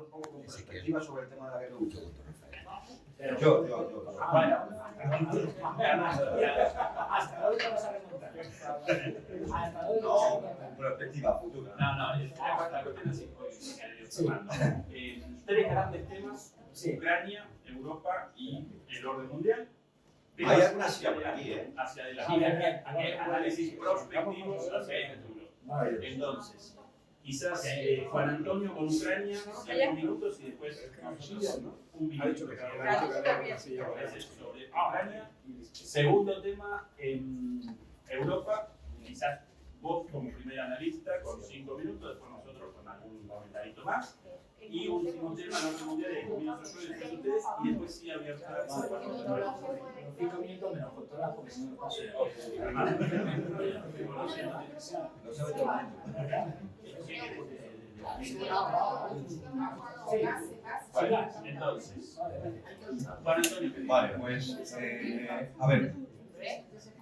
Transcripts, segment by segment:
un poco con perspectiva sobre el tema de la guerra de Ucrania. Yo. Bueno, hasta hoy te vas a remontar. Hasta hoy No, perspectiva futura. No, la cuestión es así, tres grandes temas, Ucrania, Europa y el orden mundial. Hay alguna silla por aquí, Hacia adelante. Análisis prospectivos hacia el futuro. Entonces, quizás Juan Antonio con Ucrania, 5 minutos y después nosotros un minuto sobre Ucrania. Segundo tema, en Europa, quizás vos como primer analista con 5 minutos, después nosotros con algún comentarito más. Y último tema, norte mundial, de 5 minutos yo y después ustedes, y después sí abierta. 5 minutos menos fotógrafo porque si no lo paso. Lo sabe todo el mundo. Entonces, Juan Antonio. Vale, pues, a ver,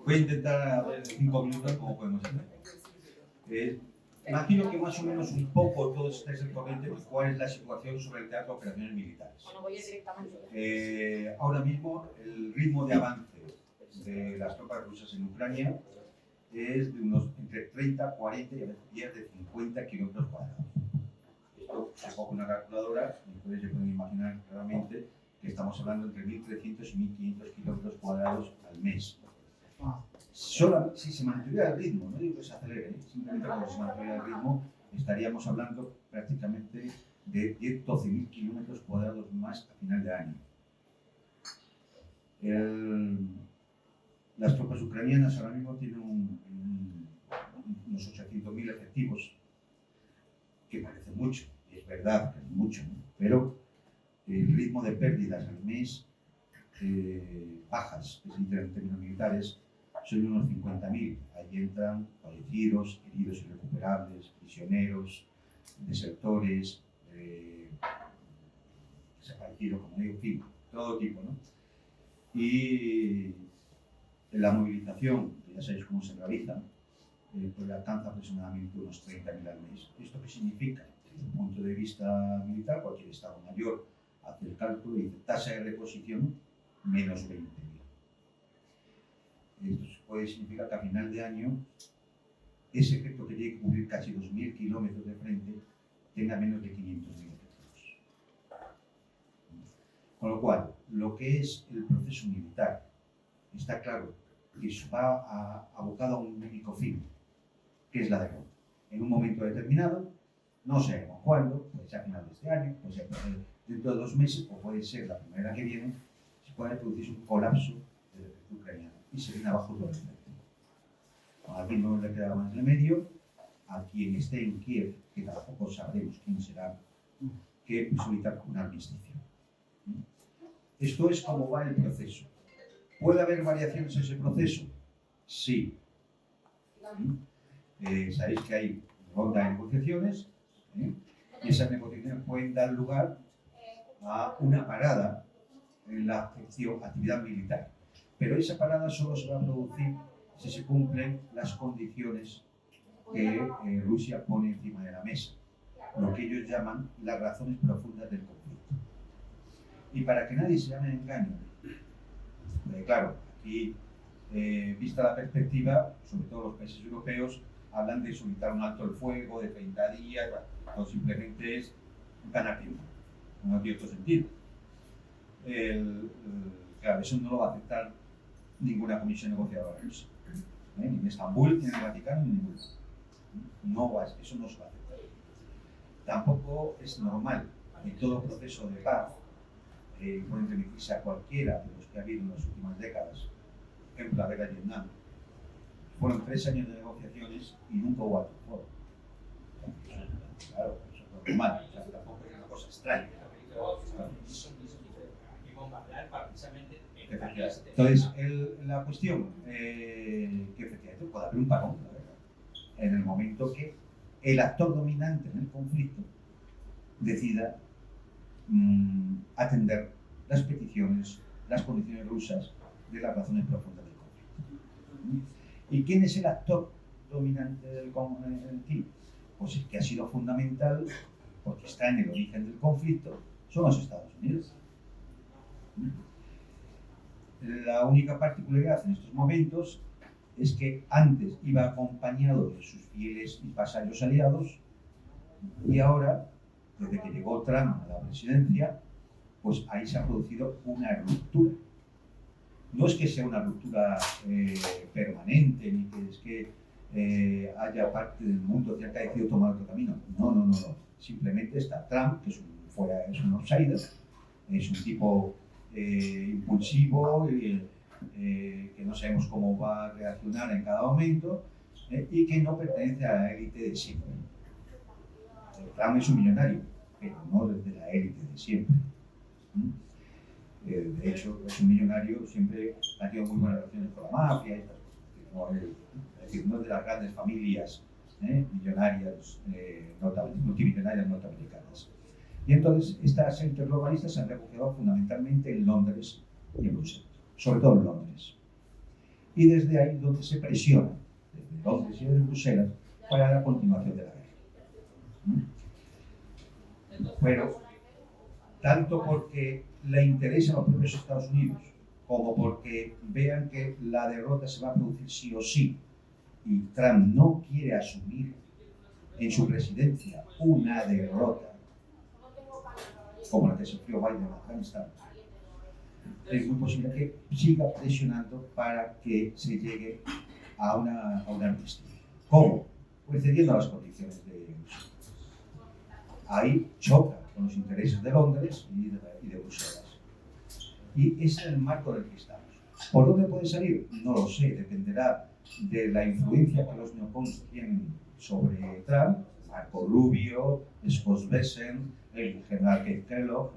voy a intentar hablar de 5 minutos como podemos hacer. Imagino que más o menos un poco todos estáis al corriente de cuál es la situación sobre el teatro de operaciones militares. Ahora mismo el ritmo de avance de las tropas rusas en Ucrania es de unos entre 30, 40 y a veces días de 50 kilómetros cuadrados. Esto se coge una calculadora y entonces se pueden imaginar claramente que estamos hablando entre 1.300 y 1.500 kilómetros cuadrados al mes. Solo si se mantuviera el ritmo, no digo que se acelere, simplemente cuando se mantuviera el ritmo estaríamos hablando prácticamente de 12.000 kilómetros cuadrados más a final de año. Las tropas ucranianas ahora mismo tienen unos 800.000 efectivos, que parece mucho, y es verdad que es mucho, ¿no? Pero el ritmo de pérdidas al mes, bajas, que se dicen en términos militares, son unos 50.000. Ahí entran fallecidos, heridos irrecuperables, prisioneros, desertores, desaparecidos, como digo, en fin, todo tipo, ¿no? Y la movilización, que ya sabéis cómo se realiza, pues alcanza aproximadamente unos 30.000 al mes. ¿Esto qué significa? Desde un punto de vista militar, cualquier Estado mayor hace el cálculo y dice tasa de reposición menos 20.000. Esto puede significar que a final de año ese efecto que tiene que cubrir casi 2.000 kilómetros de frente tenga menos de 500.000 efectivos. Con lo cual, lo que es el proceso militar, está claro que va abocado a un único fin, que es la derrota. En un momento determinado, no sabemos cuándo, puede ser a final de este año, puede ser dentro de 2 meses, o puede ser la primera que viene, se puede producir un colapso del ejército ucraniano y se viene abajo todo el ejército. A quien no le queda más remedio, a quien esté en Kiev, que tampoco sabremos quién será, que solicitar un armisticio. Esto es cómo va el proceso. ¿Puede haber variaciones en ese proceso? Sí. Sabéis que hay ronda de negociaciones, y esas negociaciones pueden dar lugar a una parada en la actividad militar. Pero esa parada solo se va a producir si se cumplen las condiciones que Rusia pone encima de la mesa, lo que ellos llaman las razones profundas del conflicto. Y para que nadie se llame engaño, claro, aquí, vista la perspectiva, sobre todo los países europeos, hablan de solicitar un alto el fuego de 30 días, o simplemente es ganar tiempo, no tiene otro sentido. Claro, eso no lo va a aceptar ninguna comisión negociadora rusa, ni en Estambul, ni en el Vaticano, ni en ningún lado. Eso no se va a aceptar. Tampoco es normal en todo proceso de paz, pueden remitirse a cualquiera de los que ha habido en las últimas décadas, por ejemplo la guerra de Vietnam. Fueron 3 años de negociaciones y nunca hubo alto fuego. Claro, eso es normal, o sea, tampoco es una cosa extraña. Entonces, la cuestión, que efectivamente puede haber un parón, la verdad, en el momento que el actor dominante en el conflicto decida atender las peticiones, las condiciones rusas de las razones profundas del conflicto. ¿Y quién es el actor dominante del conflicto? Pues el que ha sido fundamental porque está en el origen del conflicto, son los Estados Unidos. La única particularidad en estos momentos es que antes iba acompañado de sus fieles y vasallos aliados y ahora, desde que llegó Trump a la presidencia, pues ahí se ha producido una ruptura. No es que sea una ruptura permanente, ni que es que haya parte del mundo que ha decidido tomar otro camino. No. Simplemente está Trump, que es un outsider, es un tipo impulsivo, que no sabemos cómo va a reaccionar en cada momento, y que no pertenece a la élite de siempre. Trump es un millonario, pero no desde la élite de siempre. De hecho, es un millonario, siempre ha tenido muy buenas relaciones con la mafia, es decir, no es de las grandes familias millonarias, multimillonarias norteamericanas. Y entonces estas élites globalistas se han refugiado fundamentalmente en Londres y en Bruselas, sobre todo en Londres. Y desde ahí donde se presiona, desde Londres y desde Bruselas, para la continuación de la guerra. Pero, tanto porque le interesa a los propios Estados Unidos, como porque vean que la derrota se va a producir sí o sí, y Trump no quiere asumir en su presidencia una derrota como la que sufrió Biden en Afganistán, es muy posible que siga presionando para que se llegue a una amnistía. ¿Cómo? Pues cediendo a las condiciones de Bruselas. Ahí choca con los intereses de Londres y de Bruselas. Y ese es el marco en el que estamos. ¿Por dónde puede salir? No lo sé, dependerá de la influencia que los neocons tienen sobre Trump, Marco Rubio, Scott Bessent, el general Keith Kellogg,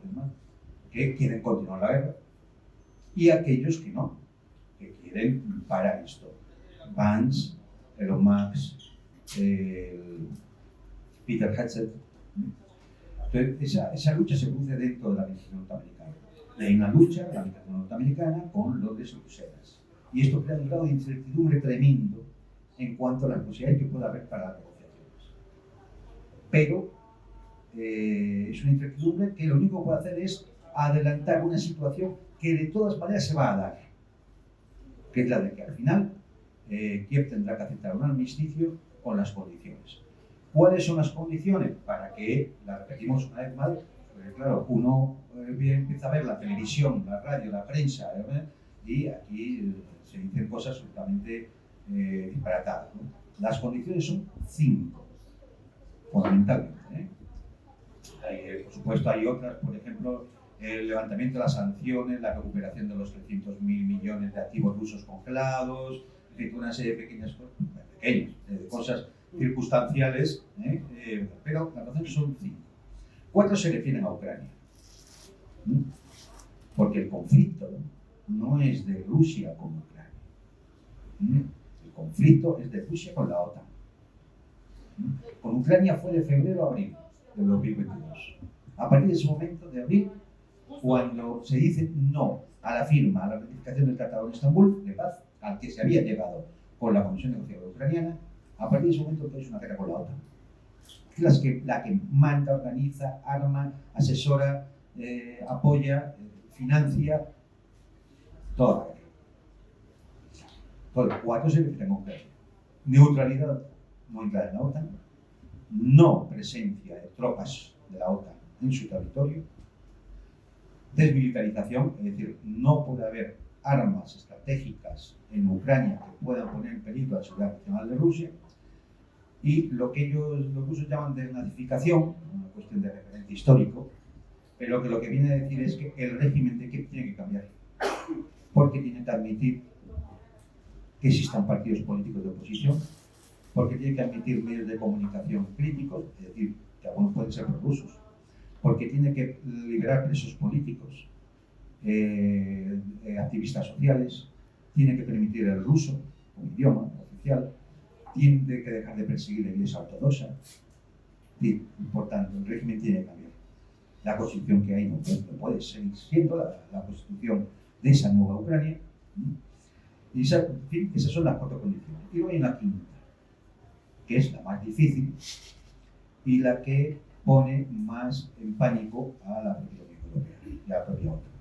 que quieren continuar la guerra, y aquellos que no, que quieren parar esto. Vance, Elon Musk, Peter Hegseth. Entonces, esa lucha se produce dentro de la administración norteamericana. Hay una lucha de la administración norteamericana con Londres y Bruselas. Y esto crea un grado de incertidumbre tremendo en cuanto a las posibilidades que pueda haber para las negociaciones. Pero es una incertidumbre que lo único que puede hacer es adelantar una situación que de todas maneras se va a dar, que es la de que al final Kiev tendrá que aceptar un armisticio con las condiciones. ¿Cuáles son las condiciones? Para que, las repetimos una vez más, porque claro, uno empieza a ver la televisión, la radio, la prensa, y aquí se dicen cosas absolutamente disparatadas, ¿no? Las condiciones son 5, fundamentalmente. Por supuesto hay otras, por ejemplo, el levantamiento de las sanciones, la recuperación de los 300.000 millones de activos rusos congelados, una serie de pequeñas cosas circunstanciales, pero las razones son 5. 4 se refieren a Ucrania, porque el conflicto no es de Rusia con Ucrania, el conflicto es de Rusia con la OTAN. Con Ucrania fue de febrero a abril de 2022. A partir de ese momento de abril, cuando se dice no a la firma, a la ratificación del Tratado de Estambul de paz, al que se había llegado con la Comisión Negociadora Ucraniana, a partir de ese momento es una guerra con la OTAN. La que manda, organiza, arma, asesora, apoya, financia toda la guerra. Entonces, 4 se refieren a Ucrania. Neutralidad, no entrar en la OTAN, no presencia de tropas de la OTAN en su territorio, desmilitarización, es decir, no puede haber armas estratégicas en Ucrania que puedan poner en peligro la seguridad nacional de Rusia, y lo que los rusos llaman desnazificación, una cuestión de referente histórico, pero que lo que viene a decir es que el régimen de Kiev tiene que cambiar, porque tiene que admitir que existan partidos políticos de oposición, porque tiene que admitir medios de comunicación críticos, es decir, que algunos pueden ser prorrusos, porque tiene que liberar presos políticos, activistas sociales, tiene que permitir el ruso como idioma oficial, tiene que dejar de perseguir la Iglesia ortodoxa, y por tanto el régimen tiene que cambiar. La constitución que hay no puede seguir siendo la constitución de esa nueva Ucrania, y esas son las 4 condiciones. Y luego hay una quinta, que es la más difícil y la que pone más en pánico a la propia Unión Europea y a la propia OTAN.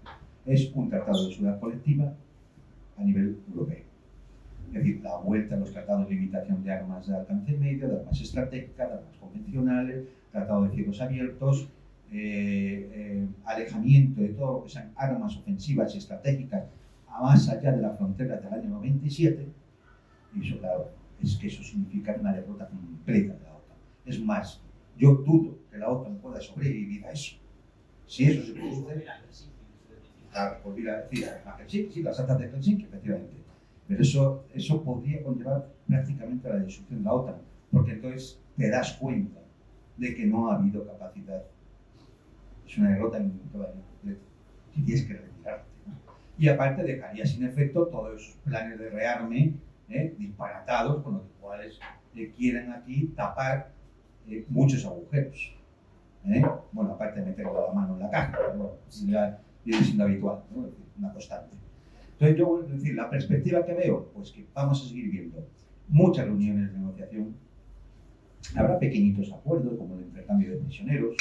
Es un tratado de seguridad colectiva a nivel europeo. Es decir, la vuelta a los tratados de limitación de armas de alcance medio, de armas estratégicas, de armas convencionales, tratado de cielos abiertos, alejamiento de todo lo que sean armas ofensivas y estratégicas a más allá de la frontera del año 97. Y eso, claro, es que eso significa una derrota completa de la OTAN. Es más, yo dudo que la OTAN pueda sobrevivir a eso. Si eso se produce, claro, volver a decir a Helsinki, sí, las actas de Helsinki, efectivamente. Pero eso podría conllevar prácticamente a la destrucción de la OTAN, porque entonces te das cuenta de que no ha habido capacidad. Es una derrota en toda la completa. Y tienes que retirarte, ¿no? Y aparte dejaría sin efecto todos esos planes de rearme disparatados con los cuales quieren aquí tapar muchos agujeros. Bueno, aparte de meter la mano en la caja, pero bueno, ya viene siendo habitual, ¿no? Es decir, una constante. Entonces yo vuelvo a decir, la perspectiva que veo, pues que vamos a seguir viendo muchas reuniones de negociación, habrá pequeñitos acuerdos como el intercambio de prisioneros,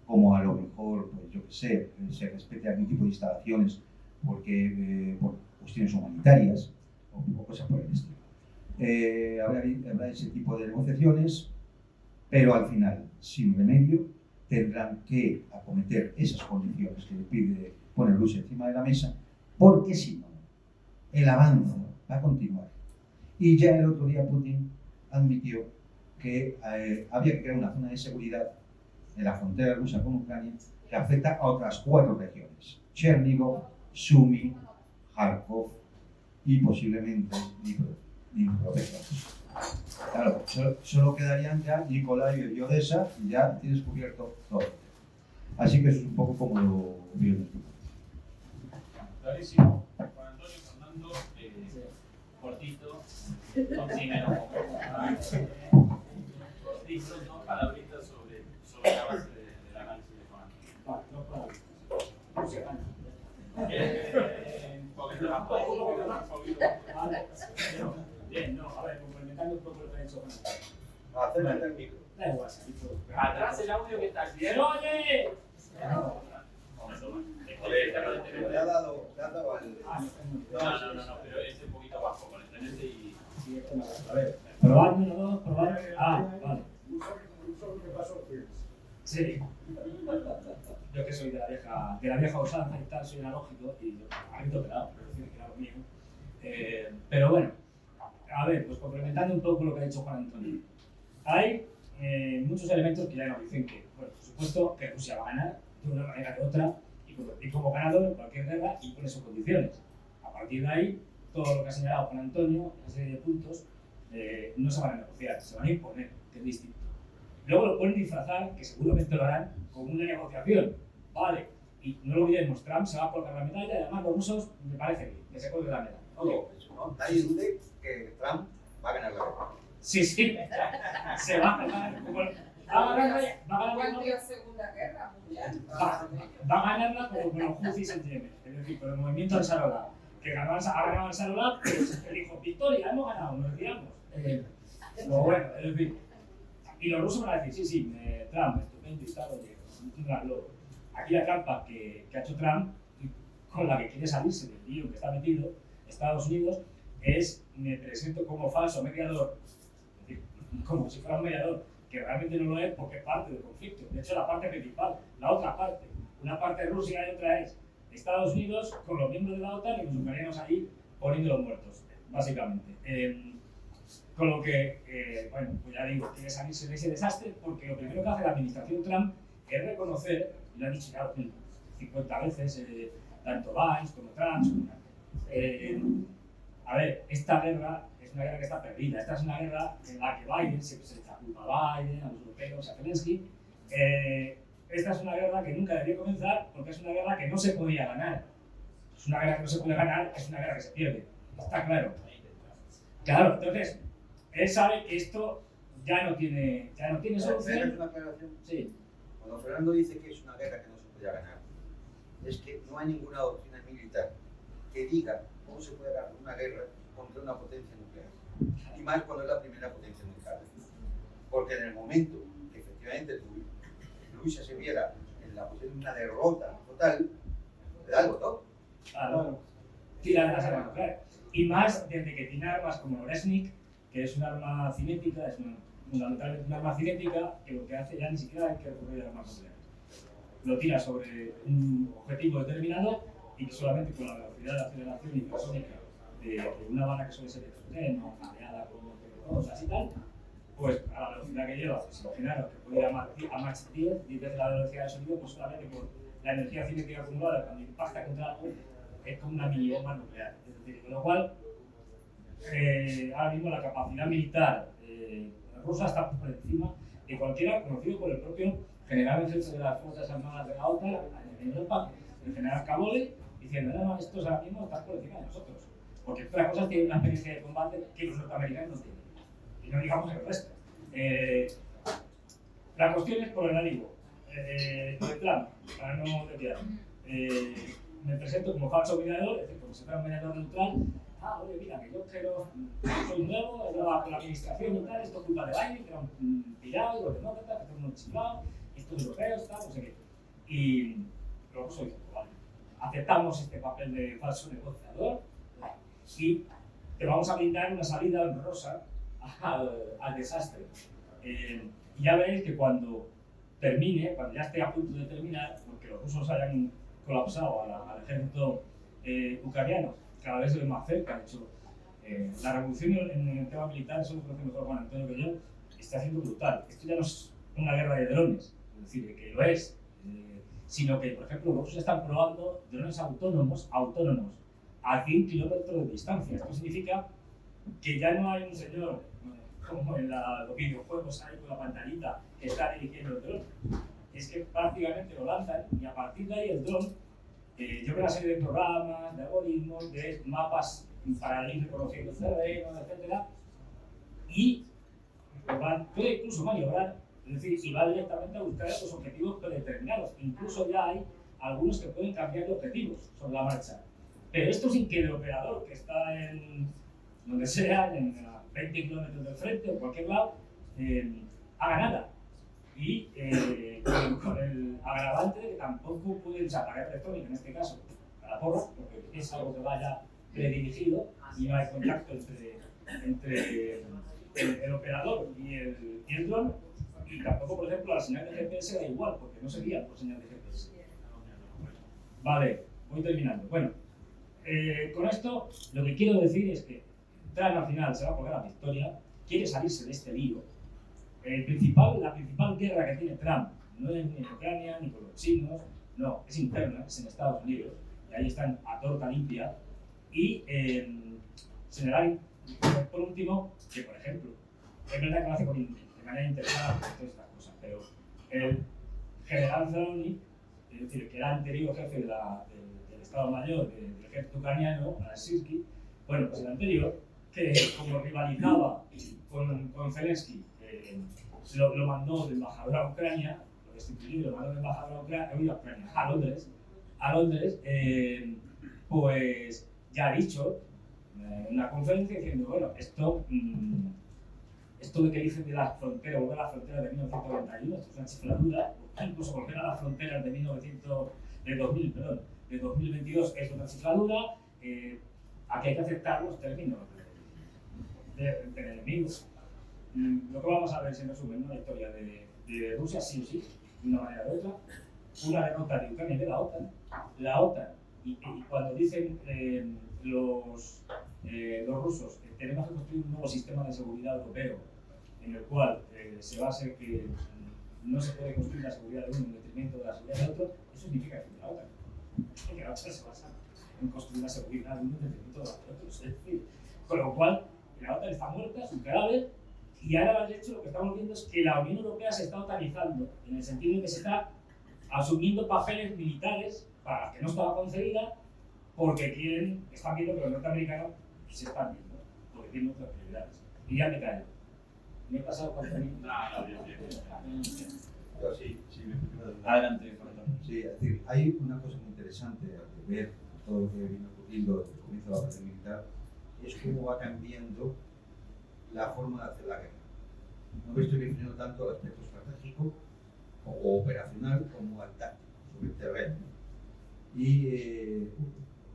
como a lo mejor, pues yo qué sé, se respete algún tipo de instalaciones porque, por cuestiones humanitarias o cosas por el estilo. Habrá ese tipo de negociaciones, pero al final, sin remedio, tendrán que acometer esas condiciones que pone Rusia encima de la mesa, porque si no, el avance va a continuar. Y ya el otro día Putin admitió que había que crear una zona de seguridad en la frontera rusa con Ucrania que afecta a otras 4 regiones: Chernígov, Sumy, Kharkov y posiblemente Dnipropetrovsk. Claro, solo quedarían ya Nikolai y Odessa y ya tienes cubierto todo. Así que eso es un poco como lo veo. Clarísimo. Juan Antonio, Fernando, cortito, oxígeno. Cortito, dos palabritas sobre la base del análisis de Juan Antonio. Vale, no palabritas. Porque tampoco un poquito más. Vale. Bien, no, a ver, complementando un poco lo que ha dicho Juan Antonio. Acércate al micro. Da igual, se ha dicho. Atrás el audio que está aquí. ¡Oye! Le ha dado al... No, pero es un poquito bajo, conectarse y... Sí, esto no. A ver, probad, 1, 2, probad. Ah, vale. Sí. Yo que soy de la vieja usanza y tal, soy analógico y ahorita pelado, pero decir que era lo mío. Pero bueno, a ver, pues complementando un poco lo que ha dicho Juan Antonio. Hay muchos elementos que ya nos dicen que, bueno, por supuesto, que Rusia va a ganar de una manera que otra y como ganador en cualquier guerra y con sus condiciones. A partir de ahí, todo lo que ha señalado Juan Antonio, una serie de puntos, no se van a negociar, se van a imponer, que es distinto. Luego lo pueden disfrazar, que seguramente lo harán, con una negociación. Vale, y no lo olvidemos, Trump se va a colgar la medalla y además los rusos me parece bien, que se colgue la medalla. No, nadie dude que Trump va a ganar la guerra. Sí, se va a ganar. Va a ganar la Segunda Guerra Mundial. va a ganarla como con los Houthis en Yemen, es decir, con el movimiento Ansarullah, que ha ganado Ansarullah, pero se dijo, victoria, hemos ganado, nos retiramos. Pero bueno, es decir, y los rusos van a decir, sí, Trump, estupendo y tal, oye, un gran logro. Aquí la trampa que ha hecho Trump, con la que quiere salirse del lío que está metido Estados Unidos, es me presento como falso mediador, es decir, como si fuera un mediador, que realmente no lo es porque es parte del conflicto. De hecho, la parte principal, la otra parte, una parte de Rusia y otra es Estados Unidos con los miembros de la OTAN y los ucranianos ahí poniendo los muertos, básicamente. Con lo que, bueno, pues ya digo, quiere salirse de ese desastre porque lo primero que hace la administración Trump es reconocer, y lo ha dicho ya 50 veces, tanto Vance como Trump, a ver, esta guerra es una guerra que está perdida. Esta es una guerra en la que Biden, siempre se le echa culpa a Biden, a los europeos, a Zelensky. Esta es una guerra que nunca debería comenzar porque es una guerra que no se podía ganar. Es una guerra que no se puede ganar, es una guerra que se pierde. Está claro. Claro, entonces, él sabe que esto ya no tiene solución. Una aclaración. Sí. Cuando Fernando dice que es una guerra que no se podía ganar, es que no hay ninguna doctrina militar que diga cómo se puede ganar una guerra contra una potencia nuclear. Y más cuando es la primera potencia nuclear. Porque en el momento que efectivamente Rusia se viera en la posición de una derrota total, le da el botón. Claro, tiran las armas nucleares. Y más desde que tiene armas como Resnik, que es un arma cinética, es fundamentalmente un arma cinética que lo que hace ya ni siquiera hay que recurrir a armas nucleares. Lo tira sobre un objetivo determinado y que solamente con la velocidad de aceleración hipersónica de una bala que suele ser de hidrógeno, mareada con cosas y tal, pues a la velocidad que lleva, pues imaginaros que puede ir a Mach 10 veces la velocidad del sonido, pues solamente por la energía cinética acumulada cuando impacta contra algo, es como una mini bomba nuclear. Es decir, con lo cual, ahora mismo la capacidad militar rusa está por encima de cualquiera conocido por el propio general en jefe de las Fuerzas Armadas de la OTAN en Europa, el general Cavoli, diciendo: no, estos ahora mismo están por encima de nosotros. Porque otras cosas tienen una experiencia de combate que los norteamericanos no tienen. Y no digamos el resto. La cuestión es por el ánimo. Lo de Trump, para no desviar. Me presento como falso mediador, es decir, como si fuera un mediador neutral. Oye, mira, que yo quiero, soy nuevo, con la administración y tal, esto es culpa de Biden, que era un pirado, los demócratas, que son unos chiflados, estos europeos, tal, no sé qué. Y luego soy vale, aceptamos este papel de falso negociador y te vamos a brindar una salida honrosa al desastre. Y ya veréis que cuando termine, cuando ya esté a punto de terminar, porque los rusos hayan colapsado al ejército ucraniano, cada vez se ve más cerca. De hecho, la revolución en el tema militar, eso lo conoce mejor Juan Antonio que yo, está siendo brutal. Esto ya no es una guerra de drones, es decir, que lo es, sino que, por ejemplo, los rusos están probando drones autónomos a 100 kilómetros de distancia. Esto significa que ya no hay un señor, como en los videojuegos hay con la pantallita, que está dirigiendo el dron. Es que prácticamente lo lanzan y a partir de ahí el dron lleva una serie de programas, de algoritmos, de mapas para ir reconociendo terrenos, etc. Y puede incluso maniobrar, es decir, y va directamente a buscar los objetivos predeterminados. Incluso ya hay algunos que pueden cambiar de objetivos sobre la marcha. Pero esto sin que el operador, que está en donde sea, en 20 kilómetros del frente o en cualquier lado, haga nada. Y con el agravante de que tampoco puede usar la guerra electrónica, en este caso, a la porra, porque es algo que vaya predirigido y no hay contacto entre el operador y el dron, y tampoco, por ejemplo, la señal de GPS da igual, porque no se guía por señal de GPS. Vale, voy terminando. Bueno, con esto lo que quiero decir es que Trump al final se va a coger la victoria, quiere salirse de este lío. La principal guerra que tiene Trump no es ni en Ucrania ni con los chinos, no, es interna, es en Estados Unidos, y ahí están a torta limpia. Y señalar, por último, que por ejemplo, es verdad que lo hace de manera interesada por todas estas cosas, pero el general Zelensky, es decir, que era anterior jefe del Estado Mayor del ejército ucraniano, Sirsky, bueno, pues el anterior, que como rivalizaba con Zelensky, lo mandó de embajador a Ucrania, lo destituyó y lo mandó de embajador a Ucrania, a Londres, pues ya ha dicho en una conferencia diciendo, bueno, esto de que dicen de la frontera, volver a las fronteras de 1991, esto es una chifladura, incluso volver a las fronteras de 2022 es una chifladura, aquí hay que aceptar los términos de enemigos. Lo que vamos a ver es, en resumen, una victoria de Rusia, sí o sí, de una manera u otra, una derrota de Ucrania y de la OTAN. La OTAN, y cuando dicen los rusos que tenemos que construir un nuevo sistema de seguridad europeo en el cual se base que no se puede construir la seguridad de uno en detrimento de la seguridad de otro, eso significa que la OTAN. Porque la OTAN se basa en construir la seguridad de uno en detrimento de la de otros. Es decir, con lo cual, la OTAN está muerta, es un cadáver. Y ahora, de hecho, lo que estamos viendo es que la Unión Europea se está otanizando, en el sentido de que se está asumiendo papeles militares para los que no estaba concebida, porque están viendo que los norteamericanos se están viendo, porque tienen otras prioridades. Y ya me callo. ¿Me he pasado con el No, bien. Yo sí, Adelante, Sí, es decir, hay una cosa muy interesante de ver todo lo que viene ocurriendo desde el comienzo de la operación militar, y es cómo va cambiando la forma de hacer la guerra. No me estoy refiriendo tanto al aspecto estratégico o operacional como al táctico, sobre el terreno. Y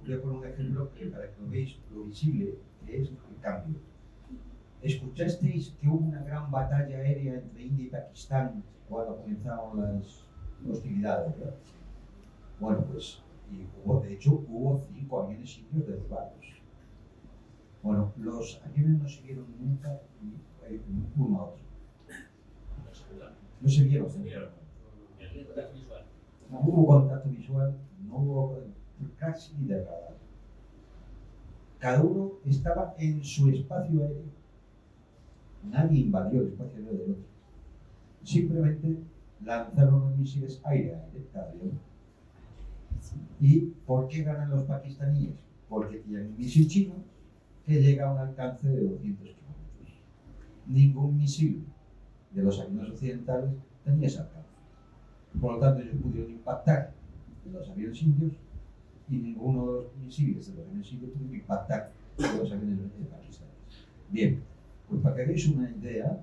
voy a poner un ejemplo para que lo veáis lo visible que es el cambio. ¿Escuchasteis que hubo una gran batalla aérea entre India y Pakistán cuando comenzaron las hostilidades, ¿verdad? Bueno, pues, de hecho, hubo 5 aviones indios derribados. Bueno, los aviones no se vieron nunca uno a otro. No se vieron. No hubo contacto visual, no hubo casi ni de radar. Cada uno estaba en su espacio aéreo. Nadie invadió el espacio aéreo del otro. Simplemente lanzaron los misiles aire-aire, cada avión. ¿Y por qué ganan los pakistaníes? Porque tienen un misil chino que llega a un alcance de 200 kilómetros. Ningún misil de los aviones occidentales tenía ese alcance. Por lo tanto, ellos pudieron impactar en los aviones indios y ninguno de los misiles de los aviones indios pudieron impactar en los aviones pakistaníes. Bien, pues para que hagáis una idea,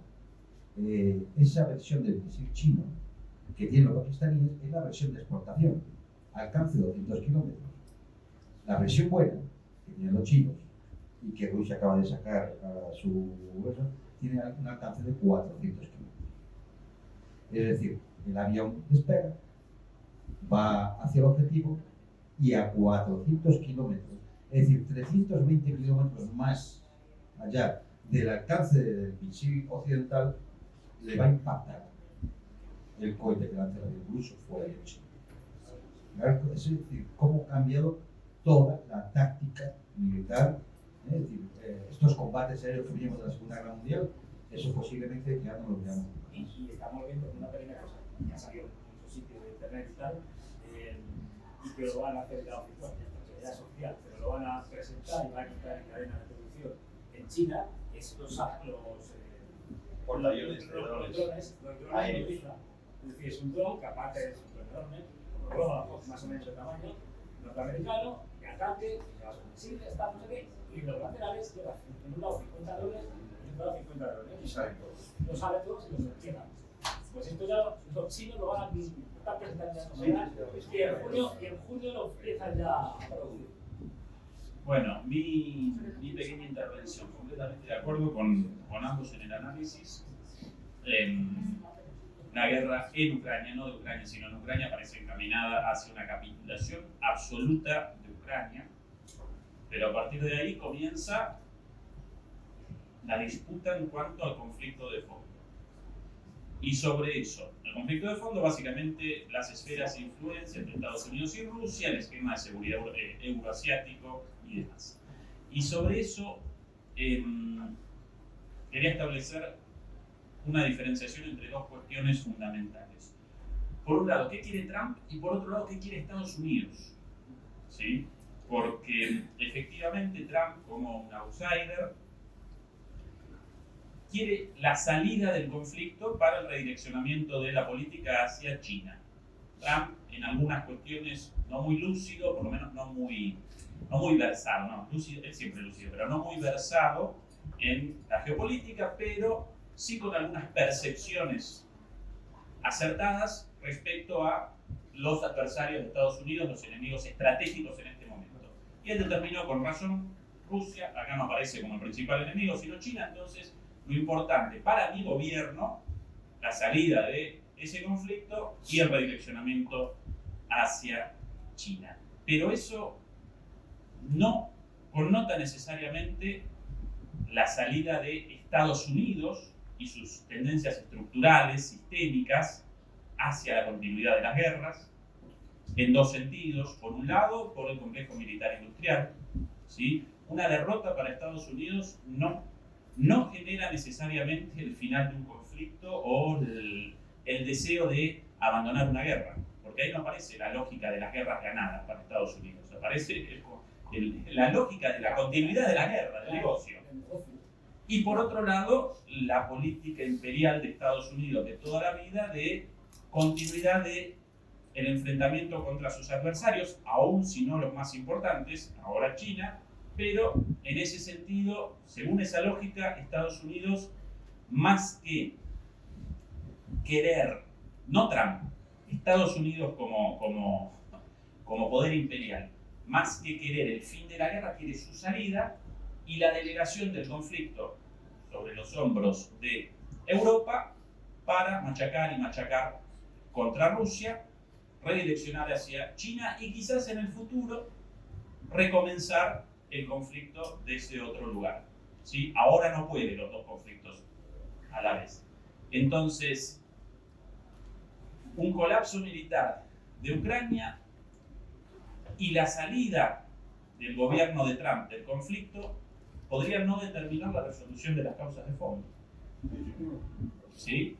esa versión del misil chino que tienen los pakistaníes es la versión de exportación, alcance de 200 kilómetros. La versión buena que tienen los chinos y que Rusia acaba de sacar a su hueso, tiene un alcance de 400 kilómetros. Es decir, el avión despega, va hacia el objetivo y a 400 kilómetros, es decir, 320 kilómetros más allá del alcance del misil occidental, le va a impactar el cohete que lanza el avión ruso fuera de China. Es decir, cómo ha cambiado toda la táctica militar. Es decir, estos combates aéreos que vimos de la Segunda Guerra Mundial, eso posiblemente ya no lo veamos. Y estamos viendo una pequeña cosa que ha salido en muchos sitios de internet y tal, y que lo van a hacer ya oficial, porque ya es oficial, pero lo van a presentar y van a quitar en cadena de producción en China, es los Portaaviones de drones aéreos. Es decir, es un dron que aparte es un dron enorme, un dron más o menos de tamaño, norteamericano, que ataque, que lleva sus misiles, está no sé qué, y los laterales lleva en un lado 50 drones y en otro lado 50 drones. Y salen todos. Los sale todos y los entregan. Pues esto ya los chinos lo van a estar presentando ya y en junio lo empiezan ya a producir. Bueno, mi pequeña intervención, completamente de acuerdo con ambos en el análisis. La guerra en Ucrania, no de Ucrania, sino en Ucrania, parece encaminada hacia una capitulación absoluta de Ucrania, pero a partir de ahí comienza la disputa en cuanto al conflicto de fondo. Y sobre eso, el conflicto de fondo, básicamente las esferas de influencia entre Estados Unidos y Rusia, el esquema de seguridad euroasiático y demás. Y sobre eso quería establecer una diferenciación entre dos cuestiones fundamentales. Por un lado, ¿qué quiere Trump? Y por otro lado, ¿qué quiere Estados Unidos? ¿Sí? Porque efectivamente Trump, como un outsider, quiere la salida del conflicto para el redireccionamiento de la política hacia China. Trump, en algunas cuestiones no muy lúcido, por lo menos no muy versado, no, lúcido, él siempre lúcido, pero no muy versado en la geopolítica, pero sí con algunas percepciones acertadas respecto a los adversarios de Estados Unidos, los enemigos estratégicos en este momento. Y él determinó con razón, Rusia, acá no aparece como el principal enemigo, sino China, entonces lo importante para mi gobierno, la salida de ese conflicto y el redireccionamiento hacia China. Pero eso no connota necesariamente la salida de Estados Unidos y sus tendencias estructurales, sistémicas, hacia la continuidad de las guerras, en dos sentidos. Por un lado, por el complejo militar industrial, ¿sí? Una derrota para Estados Unidos no genera necesariamente el final de un conflicto o el deseo de abandonar una guerra, porque ahí no aparece la lógica de las guerras ganadas para Estados Unidos, aparece la lógica de la continuidad de la guerra, del negocio. Y por otro lado, la política imperial de Estados Unidos de toda la vida de continuidad de el enfrentamiento contra sus adversarios, aún si no los más importantes, ahora China, pero en ese sentido, según esa lógica, Estados Unidos, más que querer no Trump, Estados Unidos como poder imperial, más que querer el fin de la guerra, quiere su salida, y la delegación del conflicto sobre los hombros de Europa para machacar y machacar contra Rusia, redireccionar hacia China y quizás en el futuro recomenzar el conflicto desde otro lugar. ¿Sí? Ahora no puede los dos conflictos a la vez. Entonces, un colapso militar de Ucrania y la salida del gobierno de Trump del conflicto podrían no determinar la resolución de las causas de fondo. ¿Sí?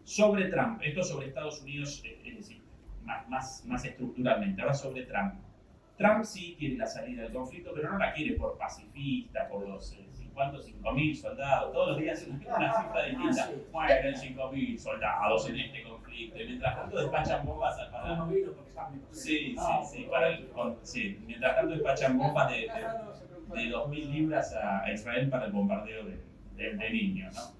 Sobre Trump, esto sobre Estados Unidos, es decir, más estructuralmente, ahora sobre Trump. Trump sí quiere la salida del conflicto, pero no la quiere por pacifista, por los 5.000 soldados. Todos los días es una cifra distinta. Mueren 5.000 soldados en este conflicto. Y mientras tanto despachan bombas para... Sí, mientras tanto despachan bombas de 2.000 libras a Israel para el bombardeo de niños, ¿no?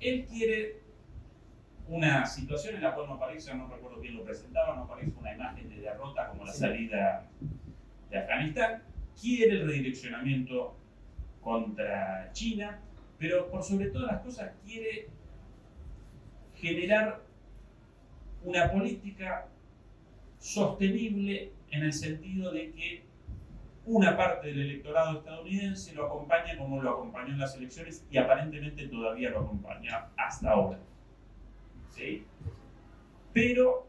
Él quiere una situación en la cual no aparece, no recuerdo quién lo presentaba, no aparece una imagen de derrota como la salida de Afganistán. Quiere el redireccionamiento contra China, pero por sobre todas las cosas quiere generar una política sostenible en el sentido de que una parte del electorado estadounidense lo acompaña como lo acompañó en las elecciones y aparentemente todavía lo acompaña hasta ahora. ¿Sí? Pero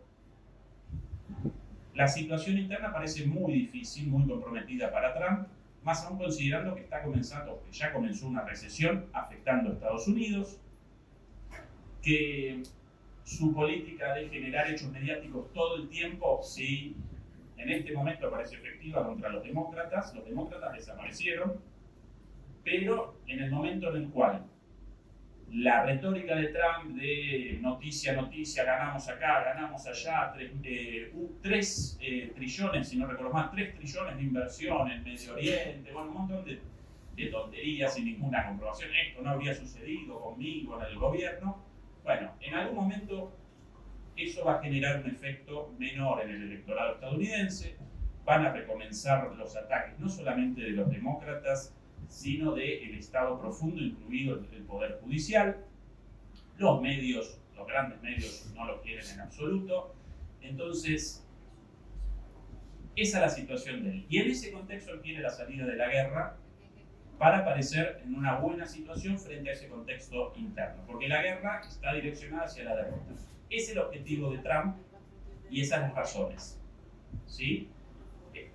la situación interna parece muy difícil, muy comprometida para Trump, más aún considerando que que ya comenzó una recesión afectando a Estados Unidos, que su política de generar hechos mediáticos todo el tiempo, sí, en este momento parece efectiva contra los demócratas desaparecieron, pero en el momento en el cual la retórica de Trump de noticia, ganamos acá, ganamos allá, 3 trillones, si no recuerdo mal, 3 trillones de inversión en Medio Oriente, bueno, un montón de tonterías sin ninguna comprobación, esto no habría sucedido conmigo en el gobierno. Bueno, en algún momento eso va a generar un efecto menor en el electorado estadounidense, van a recomenzar los ataques no solamente de los demócratas, sino del Estado profundo, incluido el Poder Judicial. Los medios, los grandes medios, no lo quieren en absoluto. Entonces, esa es la situación de él. Y en ese contexto él quiere la salida de la guerra para aparecer en una buena situación frente a ese contexto interno. Porque la guerra está direccionada hacia la derrota. Es el objetivo de Trump y esas las razones. ¿Sí?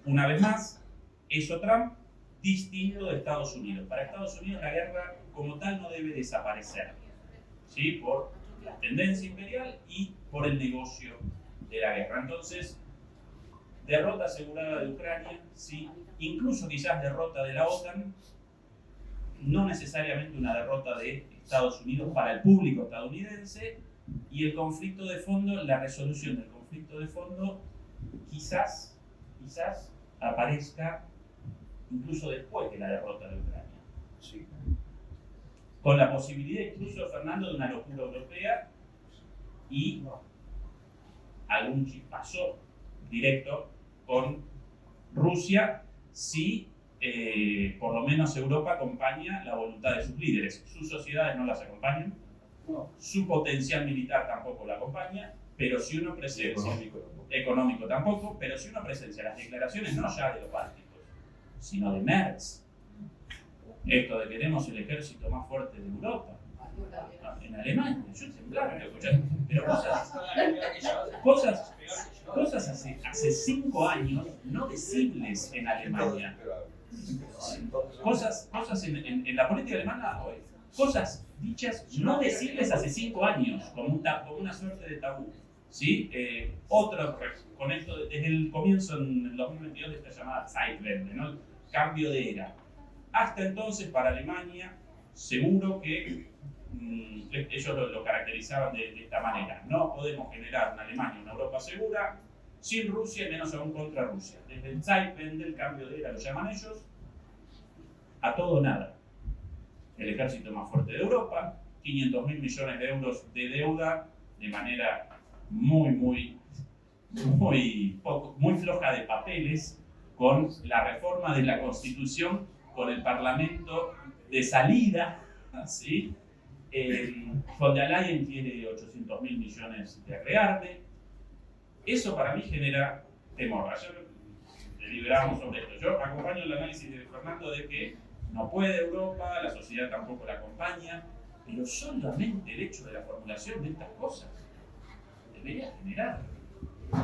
Una vez más, eso Trump distinto de Estados Unidos. Para Estados Unidos la guerra como tal no debe desaparecer, ¿sí? Por la tendencia imperial y por el negocio de la guerra. Entonces, derrota asegurada de Ucrania, ¿sí? Incluso quizás derrota de la OTAN, no necesariamente una derrota de Estados Unidos para el público estadounidense, y el conflicto de fondo, la resolución del conflicto de fondo, quizás aparezca incluso después de la derrota de Ucrania. Sí. Con la posibilidad incluso, Fernando, de una locura europea y algún chispazo directo con Rusia si por lo menos Europa acompaña la voluntad de sus líderes. Sus sociedades no las acompañan, su potencial militar tampoco la acompaña, pero si uno presencia, económico tampoco, pero si uno presencia las declaraciones no ya de los bálticos, sino de Merz, esto de queremos el ejército más fuerte de Europa, en Alemania, yo temblaba al escuchar, pero cosas hace 5 años no decibles en Alemania, cosas en la política alemana hoy, cosas dichas no decibles hace 5 años, como una suerte de tabú. ¿Sí? Con esto, desde el comienzo en el 2022 de esta llamada Zeitwende, ¿no? El cambio de era. Hasta entonces, para Alemania, seguro que ellos lo caracterizaban de esta manera. No podemos generar una Alemania, una Europa segura, sin Rusia y menos aún contra Rusia. Desde el Zeitwende, el cambio de era, lo llaman ellos, a todo o nada. El ejército más fuerte de Europa, 500.000 millones de euros de deuda de manera muy floja de papeles, con la reforma de la Constitución, con el Parlamento de salida, ¿sí? Von der Leyen quiere 800.000 millones de agregarle. Eso para mí genera temor. Ayer deliberamos sobre esto. Yo acompaño el análisis de Fernando de que no puede Europa, la sociedad tampoco la acompaña, pero solamente el hecho de la formulación de estas cosas debería generar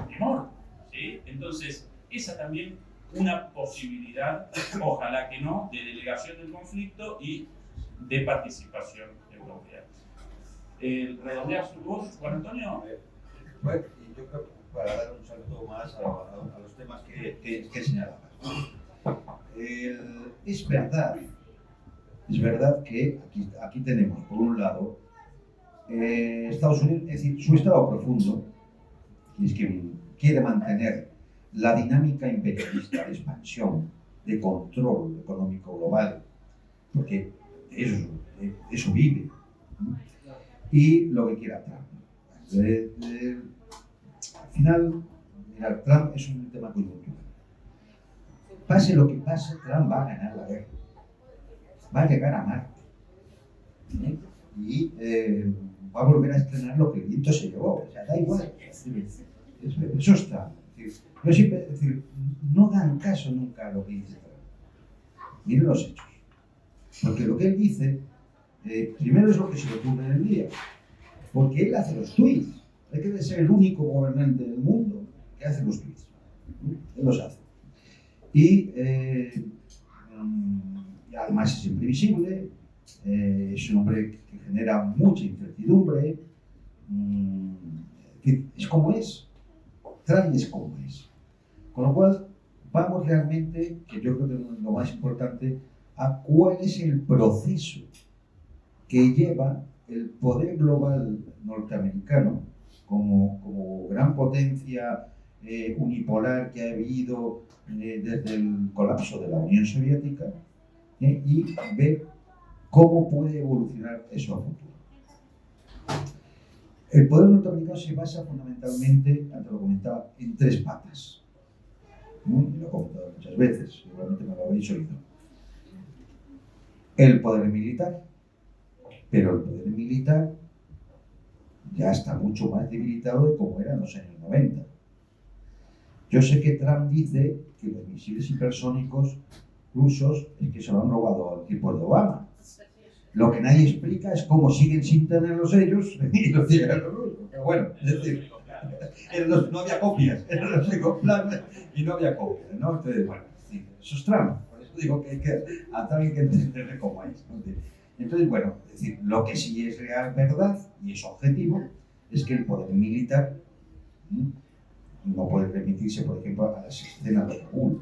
temor, ¿sí? Entonces, esa también una posibilidad, ojalá que no, de delegación del conflicto y de participación europea. ¿Redondear su voz, Juan Antonio? Bueno, y yo creo que para dar un salto más a los temas que señalabas. Es verdad que aquí tenemos, por un lado, Estados Unidos, es decir, su estado profundo, que es que quiere mantener la dinámica imperialista de expansión, de control económico global, porque eso vive, ¿no? Y lo que quiera Trump. Al final, mira, Trump es un tema coyuntural. Pase lo que pase, Trump va a ganar la guerra. Va a llegar a Marte. Y va a volver a estrenar lo que el viento se llevó. O sea, da igual. Eso está. Yo siempre, no dan caso nunca a lo que dice Trump. Miren los hechos. Porque lo que él dice, primero es lo que se le ocurre en el día. Porque él hace los tweets. Hay que ser el único gobernante del mundo que hace los tweets. Él los hace. Y además es imprevisible, es un hombre que genera mucha incertidumbre. Es como es. Trump es como es. Con lo cual, vamos realmente, que yo creo que es lo más importante, a cuál es el proceso que lleva el poder global norteamericano como gran potencia unipolar que ha habido desde el colapso de la Unión Soviética, y ver cómo puede evolucionar eso a futuro. El poder norteamericano se basa fundamentalmente, antes lo comentaba, en tres patas. Lo he comentado muchas veces, seguramente me lo habéis oído. El poder militar, pero el poder militar ya está mucho más debilitado de como era en los años 90. Yo sé que Trump dice que los misiles hipersónicos rusos es que se lo han robado al equipo de Obama. Lo que nadie explica es cómo siguen sin tenerlos ellos y los tienen los rusos. Pero bueno, es decir, no había copias, eran los únicos planes y no había copias, ¿no? Entonces, bueno, eso es Trump. Por eso digo que a Trump hay que entenderle cómo es, ¿no? Entonces, bueno, es decir, lo que sí es real, verdad, y es objetivo, es que el poder militar no puede remitirse, por ejemplo, a las escenas de Kabul,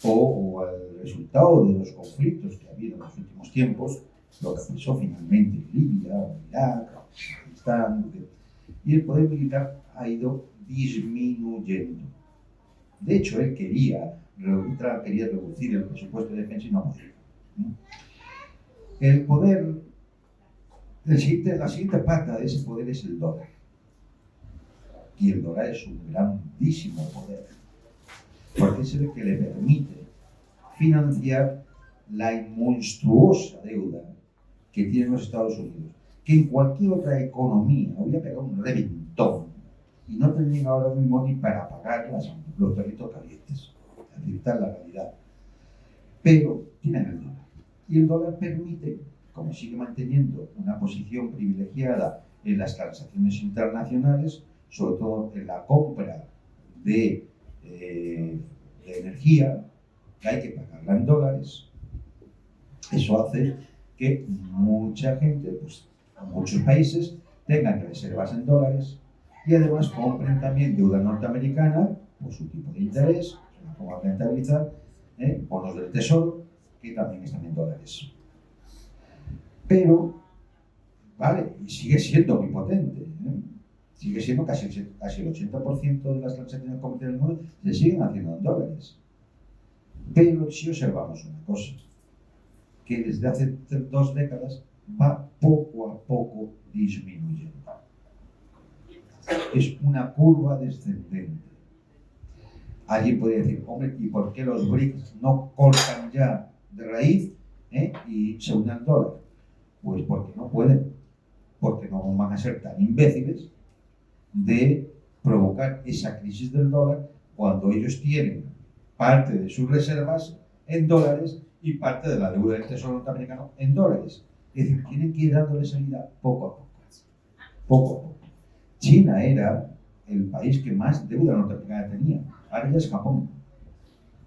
o al resultado de los conflictos que ha habido en los últimos tiempos, lo que pasó finalmente en Libia, o en Irak, o en Afganistán, y el poder militar ha ido disminuyendo. De hecho, él quería reducir el presupuesto de defensa y no podía. El poder, la siguiente pata de ese poder es el dólar. Y el dólar es un grandísimo poder, porque es el que le permite financiar la monstruosa deuda que tienen los Estados Unidos, que en cualquier otra economía habría pegado un reventón y no tendrían ahora mismo ni para pagar los perritos calientes. Es decir, está la realidad. Pero tienen el dólar. Y el dólar permite, como sigue manteniendo una posición privilegiada en las transacciones internacionales, sobre todo en la compra de energía, que hay que pagarla en dólares. Eso hace que mucha gente, pues muchos países, tengan reservas en dólares y además compren también deuda norteamericana por su tipo de interés, una forma de rentabilizar, bonos del tesoro, que también están en dólares. Pero, vale, y sigue siendo muy potente, sigue siendo casi el 80% de las transacciones comerciales del mundo se siguen haciendo en dólares. Pero si observamos una cosa, que desde hace 2 décadas va poco a poco disminuyendo. Es una curva descendente. Alguien podría decir, hombre, ¿y por qué los BRICS no cortan ya de raíz y se unen al dólar? Pues porque no pueden, porque no van a ser tan imbéciles de provocar esa crisis del dólar cuando ellos tienen parte de sus reservas en dólares y parte de la deuda del Tesoro norteamericano en dólares. Es decir, tienen que ir dándole salida poco a poco. Poco a poco. China era el país que más deuda norteamericana tenía. Ahora ya es Japón.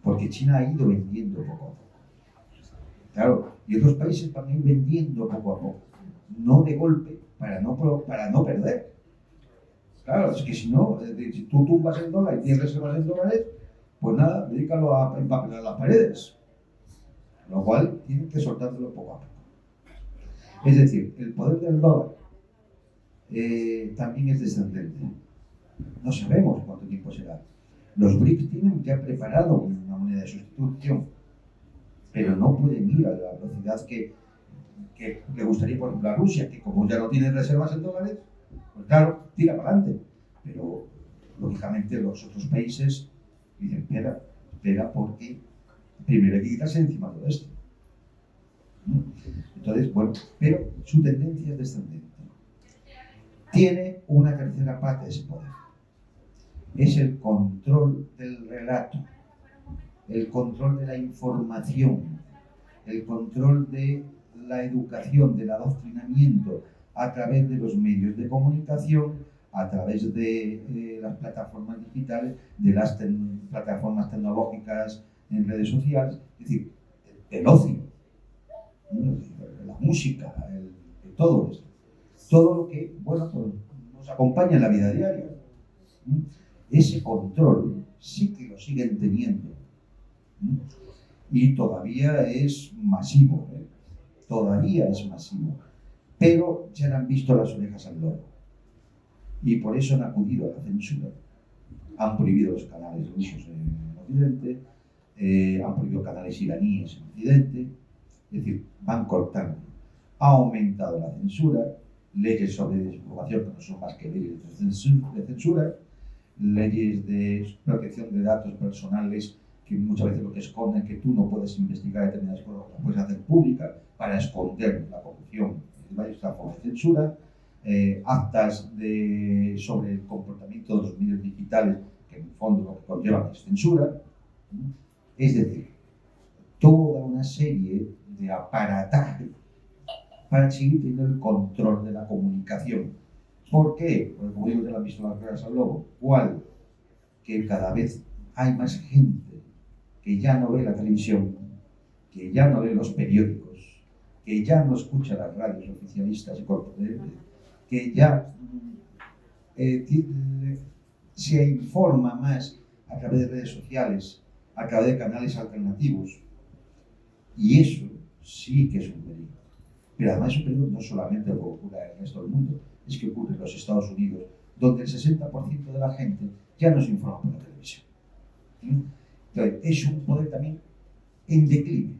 Porque China ha ido vendiendo poco a poco. Claro, y otros países van a ir vendiendo poco a poco. No de golpe, para no perder. Claro, es que si no, si tú tumbas en dólares y tienes reservas en dólares, pues nada, dedícalo a empapelar las paredes. Lo cual tienen que soltárselo poco a poco. Es decir, el poder del dólar también es descendente. No sabemos cuánto tiempo será. Los BRICS tienen ya preparado una moneda de sustitución, pero no pueden ir a la velocidad que le gustaría, por ejemplo, a Rusia, que como ya no tiene reservas en dólares, pues claro, tira para adelante. Pero, lógicamente, los otros países dicen, espera, porque primero hay que quitarse encima todo esto. Entonces, bueno, pero su tendencia es descendente. Tiene una tercera parte de ese poder. Es el control del relato, el control de la información, el control de la educación, del adoctrinamiento a través de los medios de comunicación, a través de las plataformas digitales, de las plataformas tecnológicas en redes sociales, es decir, el ocio, la música, todo esto. Todo lo que, bueno, pues, nos acompaña en la vida diaria. Ese control sí que lo siguen teniendo. Y todavía es masivo, todavía es masivo. Pero ya le han visto las orejas al lobo. Y por eso han acudido a la censura. Han prohibido los canales rusos en Occidente, han prohibido canales iraníes en Occidente, es decir, van cortando. Ha aumentado la censura, leyes sobre desinformación que no son más que leyes de censura, leyes de protección de datos personales que muchas veces lo que esconden que tú no puedes investigar determinadas cosas, las puedes hacer pública para esconder la corrupción. Hay otra forma de censura, actas sobre el comportamiento de los medios digitales que en el fondo lo que conllevan es censura. Es decir, toda una serie de aparataje para seguir teniendo el control de la comunicación. ¿Por qué? Porque como digo, ya lo han visto las orejas al lobo. ¿Cuál? Que cada vez hay más gente que ya no ve la televisión, que ya no lee los periódicos, que ya no escucha las radios oficialistas y corporativas, que ya se informa más a través de redes sociales, a través de canales alternativos. Y eso sí que es un peligro. Pero además es un peligro no solamente porque ocurre en el resto del mundo, es que ocurre en los Estados Unidos, donde el 60% de la gente ya no se informa por la televisión. Entonces, es un poder también en declive.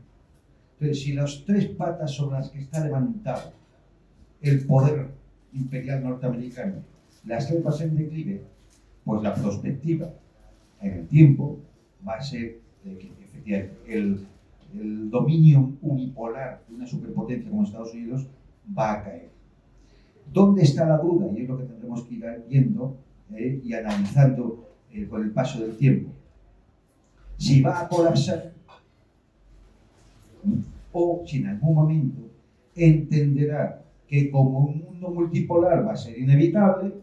Entonces, si las tres patas sobre las que está levantado el poder imperial norteamericano, las tres patas en declive, pues la perspectiva en el tiempo va a ser que efectivamente el dominio unipolar de una superpotencia como Estados Unidos va a caer. ¿Dónde está la duda? Y es lo que tendremos que ir viendo y analizando con el paso del tiempo. Si va a colapsar o si en algún momento entenderá que como un mundo multipolar va a ser inevitable,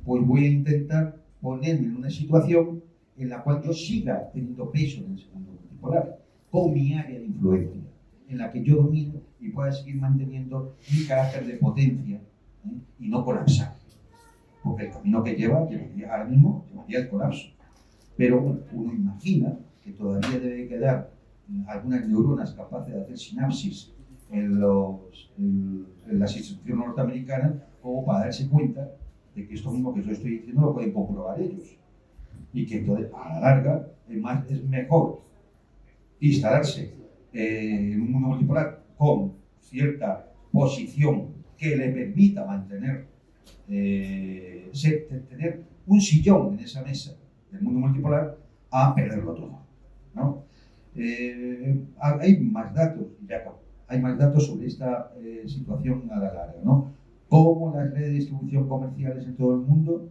pues voy a intentar ponerme en una situación en la cual yo siga teniendo peso en ese mundo multipolar, con mi área de influencia, en la que yo domino y pueda seguir manteniendo mi carácter de potencia y no colapsar. Porque el camino que llevaría ahora mismo llevaría al colapso. Pero bueno, uno imagina que todavía debe quedar algunas neuronas capaces de hacer sinapsis en las instituciones norteamericanas como para darse cuenta de que esto mismo que yo estoy diciendo lo pueden comprobar ellos. Y que entonces, a la larga, es mejor instalarse en un mundo multipolar con cierta posición que le permita mantener, tener un sillón en esa mesa del mundo multipolar, a perderlo todo, ¿no? Hay más datos, y ya acabo, hay más datos sobre esta situación a la larga, ¿no? Cómo las redes de distribución comerciales en todo el mundo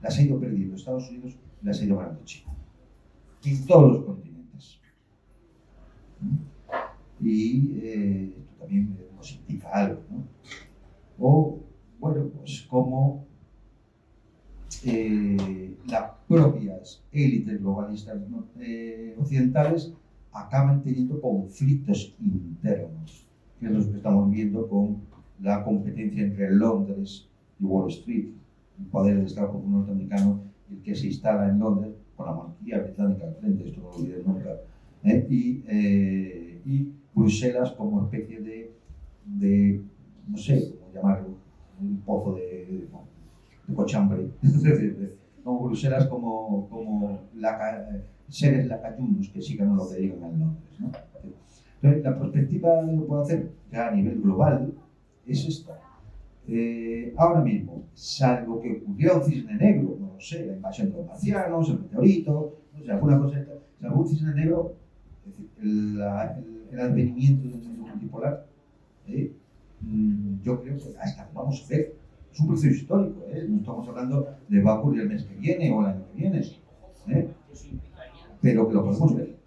las ha ido perdiendo Estados Unidos, las ha ido ganando China, en todos los continentes. Y esto también nos indica algo, ¿no? O, bueno, pues como las propias élites globalistas occidentales acaban teniendo conflictos internos, que es lo que estamos viendo con la competencia entre Londres y Wall Street, el poder del Estado Popular Norteamericano, el que se instala en Londres con la monarquía británica al frente, esto no lo olviden nunca, y Bruselas como especie de no sé cómo llamarlo, un pozo de cochambre, como Bruselas como seres lacayunos que sigan lo que digan en Londres, ¿no? Entonces, la perspectiva de lo que puedo hacer ya a nivel global es esta. Ahora mismo, salvo que ocurriera un cisne negro, no lo sé, la invasión de los marcianos, el meteorito, no sé, alguna cosa, salvo un cisne negro, es decir, el advenimiento del mundo multipolar, yo creo que hasta lo vamos a ver. Es un proceso histórico, no estamos hablando de va a ocurrir el mes que viene o el año que viene, pero que lo podemos ver.